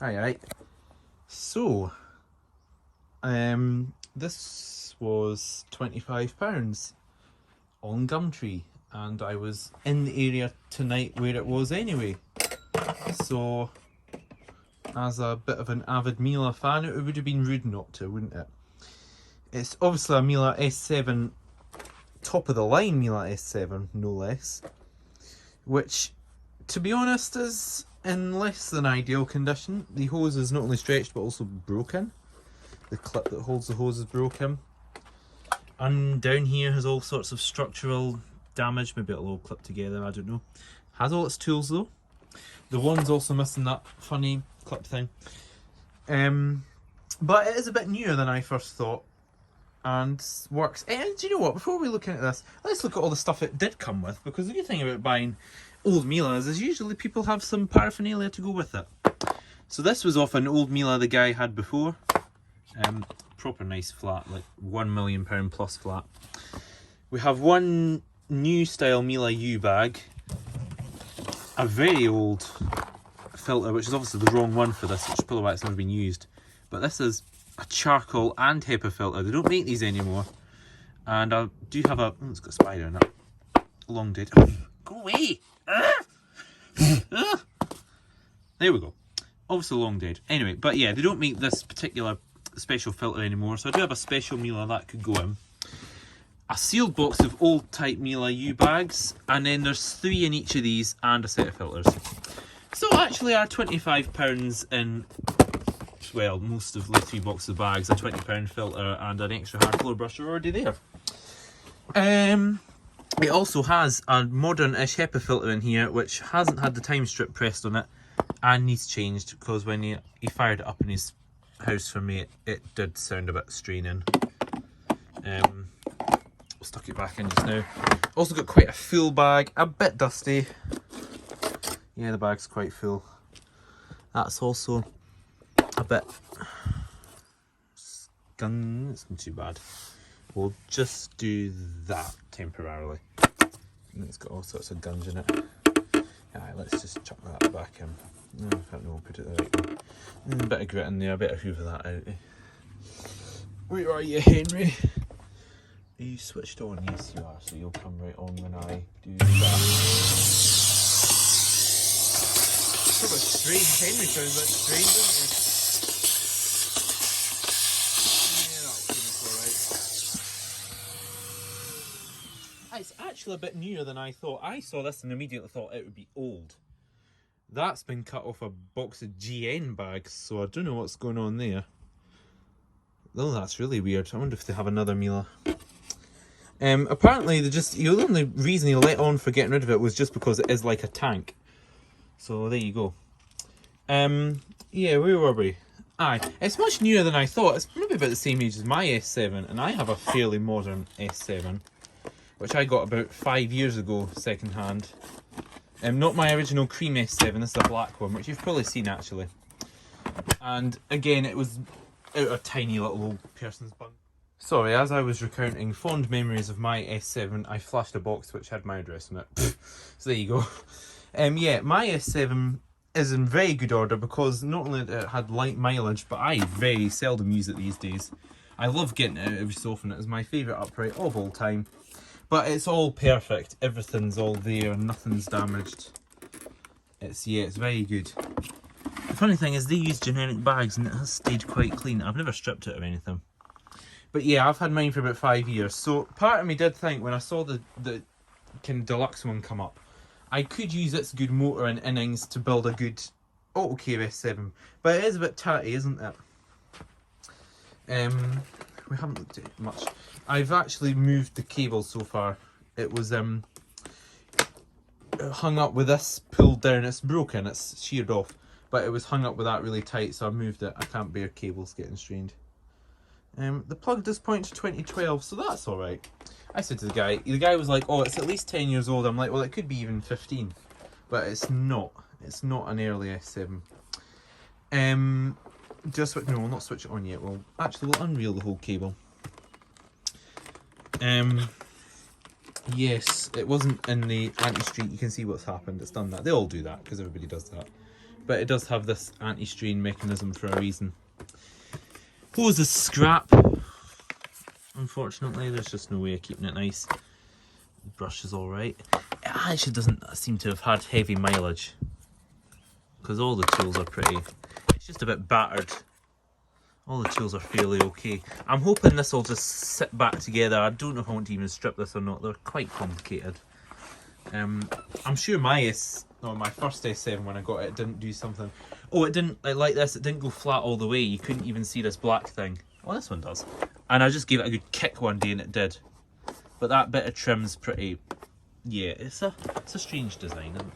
Alright, so this was £25 on Gumtree, and I was in the area tonight where it was anyway. So, as a bit of an avid Miele fan, it would have been rude not to, wouldn't it? It's obviously a Miele S7, top of the line Miele S7, no less, which, to be honest, is in less than ideal condition. The hose is not only stretched but also broken. The clip that holds the hose is broken. And down here has all sorts of structural damage, maybe it'll all clip together, I don't know. Has all its tools though. The one's also missing that funny clip thing. But it is a bit newer than I first thought, and works. And do you know what, before we look into this, let's look at all the stuff it did come with, because the good thing about buying old Miele's is usually people have some paraphernalia to go with it. So this was off an old Miele the guy had before. Proper nice flat, like £1 million plus flat. We have one new style Miele U bag, a very old filter, which is obviously the wrong one for this, which is probably why it's never been used. But this is a charcoal and HEPA filter. They don't make these anymore. And I do have a, it's got a spider in it. Long dead. Go away! There we go. Obviously long dead. Anyway, but yeah, they don't make this particular special filter anymore, so I do have a special Miele that could go in. A sealed box of old type Miele U bags, and then there's 3 in each of these and a set of filters. So actually our £25 in, well, most of the 3 boxes of bags, a £20 filter and an extra hard floor brush are already there. It also has a modern-ish HEPA filter in here, which hasn't had the time strip pressed on it and needs changed, because when he fired it up in his house for me, it did sound a bit straining. Stuck it back in just now. Also got quite a full bag, a bit dusty. Yeah, the bag's quite full. That's also a bit gun. It's not too bad. We'll just do that temporarily. And it's got all sorts of guns in it. Alright, let's just chuck that back in. No, I don't know, put it the right way. A bit of grit in there, I better hoover that out. Where are you, Henry? Are you switched on? Yes, you are, so you'll come right on when I do that. It's a bit strange. Henry sounds a bit strange, doesn't he? Yeah, that'll It's actually a bit newer than I thought. I saw this and immediately thought it would be old. That's been cut off a box of GN bags, so I don't know what's going on there. Oh, that's really weird. I wonder if they have another Miele. Apparently, the only reason he let on for getting rid of it was just because it is like a tank. So there you go. Yeah, where were we? Aye, it's much newer than I thought. It's maybe about the same age as my S7, and I have a fairly modern S7, which I got about 5 years ago, second hand. Not my original cream S7, this is a black one, which you've probably seen actually. And again, it was out of a tiny little old person's bunk. Sorry, as I was recounting fond memories of my S7, I flashed a box which had my address on it. So there you go. Yeah, my S7 is in very good order, because not only it had light mileage, but I very seldom use it these days. I love getting it out every so often. It is my favourite upright of all time. But it's all perfect. Everything's all there. Nothing's damaged. It's very good. The funny thing is they use generic bags and it has stayed quite clean. I've never stripped it or anything. But yeah, I've had mine for about 5 years. So part of me did think when I saw the kind of deluxe one come up, I could use its good motor and innings to build a good Autocare S7. But it is a bit tatty, isn't it? We haven't looked at it much. I've actually moved the cable so far. It was hung up with this pulled down. It's broken, it's sheared off, but it was hung up with that really tight, so I moved it. I can't bear cables getting strained. The plug does point to 2012, so that's alright. I said to the guy was like, oh, it's at least 10 years old. I'm like, well, it could be even 15, but it's not. It's not an early S7. Just switch, no, we'll not switch it on yet. We'll unreel the whole cable. Yes, it wasn't in the anti-streak. You can see what's happened. It's done that. They all do that because everybody does that. but it does have this anti-strain mechanism for a reason. Hose is scrap. Unfortunately, there's just no way of keeping it nice. The brush is alright. It actually doesn't seem to have had heavy mileage, because all the tools are pretty... It's just a bit battered. All the tools are fairly okay. I'm hoping this will just sit back together. I don't know if I want to even strip this or not. They're quite complicated. I'm sure my first S7 when I got it didn't do something. Oh, it didn't, like this, it didn't go flat all the way. You couldn't even see this black thing. Oh, this one does. And I just gave it a good kick one day and it did. But that bit of trim's pretty... Yeah, it's a strange design, isn't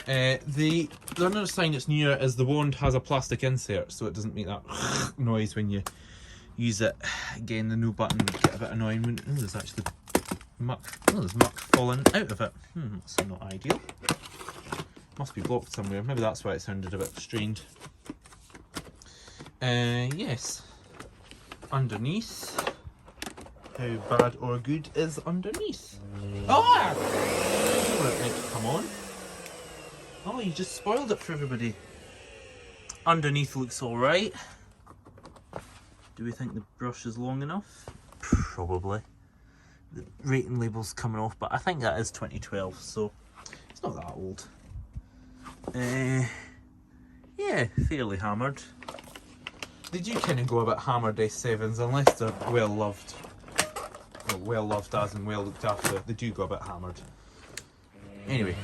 it? The another sign that's newer is the wand has a plastic insert, so it doesn't make that noise when you use it. Again, the no button would get a bit annoying when there's actually muck. Oh, there's muck falling out of it. That's not ideal. Must be blocked somewhere. Maybe that's why it sounded a bit strained. Yes. Underneath. How bad or good is underneath? Ah! Where it meant to come on. Oh, you just spoiled it for everybody. Underneath looks alright. Do we think the brush is long enough? Probably. The rating label's coming off, but I think that is 2012, so it's not that old. Yeah, fairly hammered. They do kind of go a bit hammered, S7s, unless they're well loved. Well, well loved as in well looked after. They do go a bit hammered. Anyway.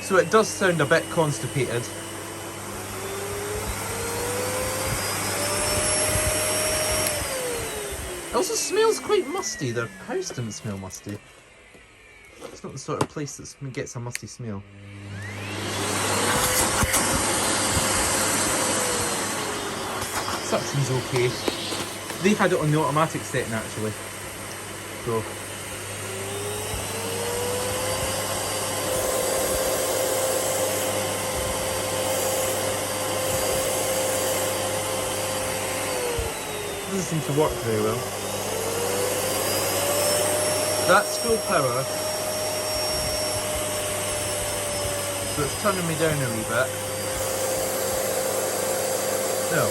So it does sound a bit constipated. It also smells quite musty. The house didn't smell musty. It's not the sort of place that gets a musty smell. Suction's okay. They had it on the automatic setting actually. So doesn't seem to work very well. That's full power, so it's turning me down a wee bit. No.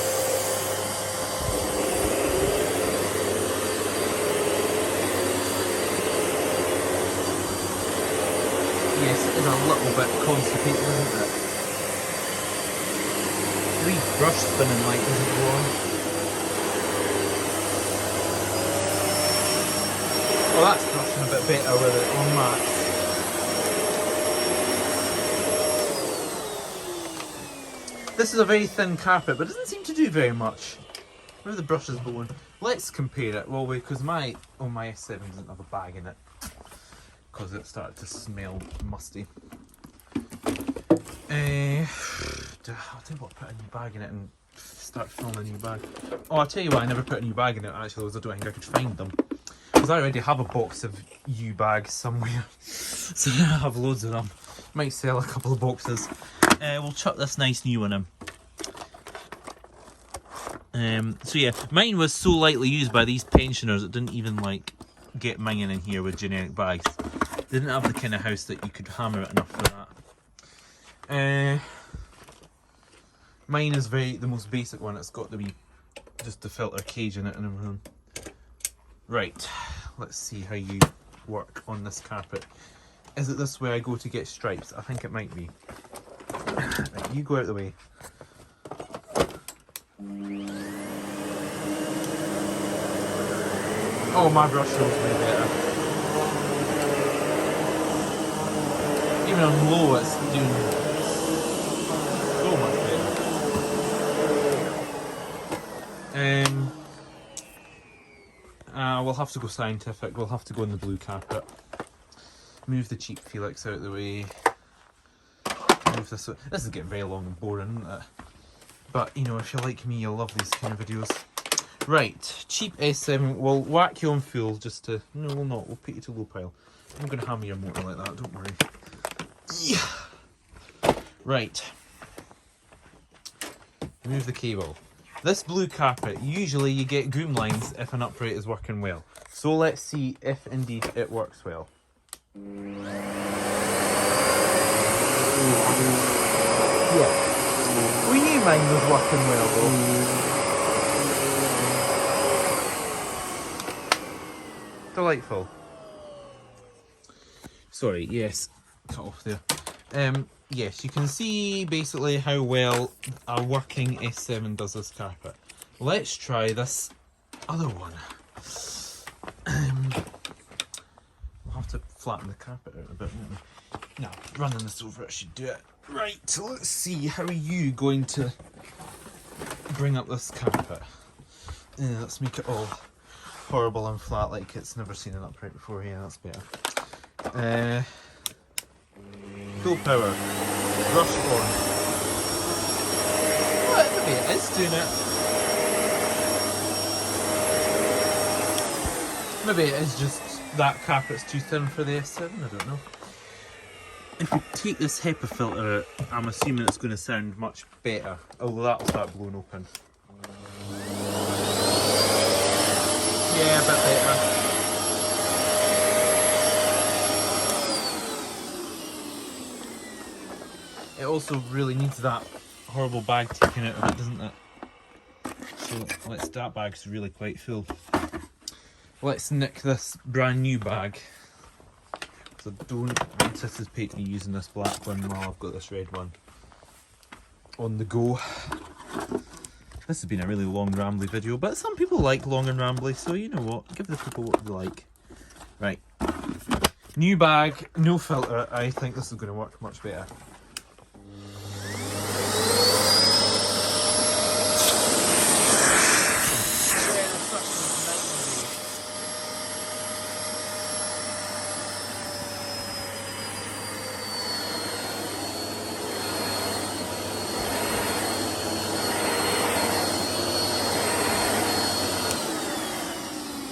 Yes, it is a little bit constipated, isn't it? The wee brush spinning light doesn't go on. Well, that's brushing a bit better with it on max. This is a very thin carpet, but it doesn't seem to do very much. Where are the brushes going? Let's compare it. Well, because my S7 doesn't have a bag in it, because it started to smell musty. I'll tell you what, put a new bag in it and start filling a new bag. Oh, I'll tell you what, I never put a new bag in it actually, because I don't think I could find them. Because I already have a box of U bags somewhere, so I have loads of them. Might sell a couple of boxes. We'll chuck this nice new one in. So yeah, mine was so lightly used by these pensioners it didn't even like get minging in here with generic bags. They didn't have the kind of house that you could hammer it enough for that. Mine is the most basic one. It's got just the filter cage in it and everything. Right, let's see how you work on this carpet. Is it this way I go to get stripes? I think it might be. Right, you go out the way. Oh, my brush shows way better. Even on low, it's doing so much better. We'll have to go scientific. We'll have to go on the blue carpet. Move the cheap Felix out of the way. Move this. This is getting very long and boring, isn't it? But you know, if you're like me, you'll love these kind of videos. Right, cheap S7. We'll whack you on full just to. No, we'll not. We'll put you to low pile. I'm going to hammer your motor like that. Don't worry. Yeah. Right. Remove the cable. This blue carpet, usually you get goom lines if an upright is working well. So let's see if indeed it works well. Yeah. We knew mine was working well though. Delightful. Sorry, yes, cut off there. Yes, you can see basically how well a working S7 does this carpet. Let's try this other one. We'll have to flatten the carpet out a bit, won't we? Now, running this over, it should do it. Right, so let's see, how are you going to bring up this carpet? Let's make it all horrible and flat like it's never seen an upright before. Yeah, that's better. Full power. Rush on. What? Maybe it is doing it. Maybe it is just that carpet's too thin for the S7, I don't know. If we take this HEPA filter out, I'm assuming it's going to sound much better, although that'll start blowing open. Yeah, a bit better. It also really needs that horrible bag taken out of it, doesn't it? So that bag's really quite full. Let's nick this brand new bag. So don't anticipate me using this black one while I've got this red one on the go. This has been a really long rambly video, but some people like long and rambly, so you know what, give the people what they like. Right, new bag, no filter. I think this is going to work much better.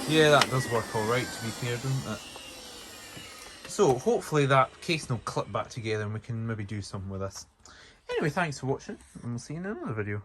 Yeah, that does work alright, to be fair, doesn't it? So, hopefully that case will clip back together and we can maybe do something with this. Anyway, thanks for watching, and we'll see you in another video.